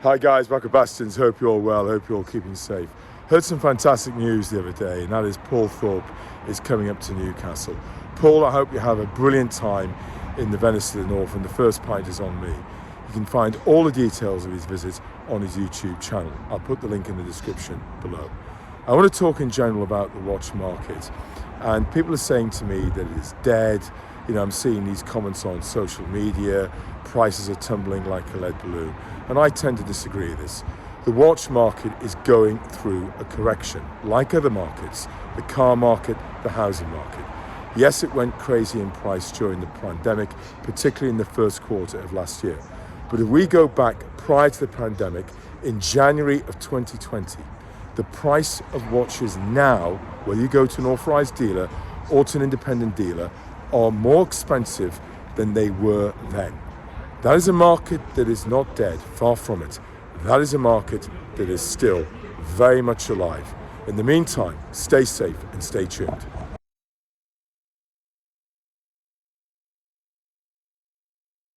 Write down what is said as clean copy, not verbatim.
Hi guys, back at Bassington. Hope you're all well, hope you're all keeping safe. Heard some fantastic news the other day, and that is Paul Thorpe is coming up to Newcastle. Paul, I hope you have a brilliant time in the Venice of the North, and the first pint is on me. You can find all the details of his visit on his YouTube channel. I'll put the link in the description below. I want to talk in general about the watch market, and people are saying to me that it is dead. You know, I'm seeing these comments on social media, prices are tumbling like a lead balloon, and I tend to disagree with this. The watch market is going through a correction, like other markets, the car market, the housing market. Yes, it went crazy in price during the pandemic, particularly in the first quarter of last year. But if we go back prior to the pandemic, in January of 2020, the price of watches now, whether you go to an authorized dealer or to an independent dealer, are more expensive than they were then. That is a market that is not dead, far from it. That is a market that is still very much alive. In the meantime, stay safe and stay tuned.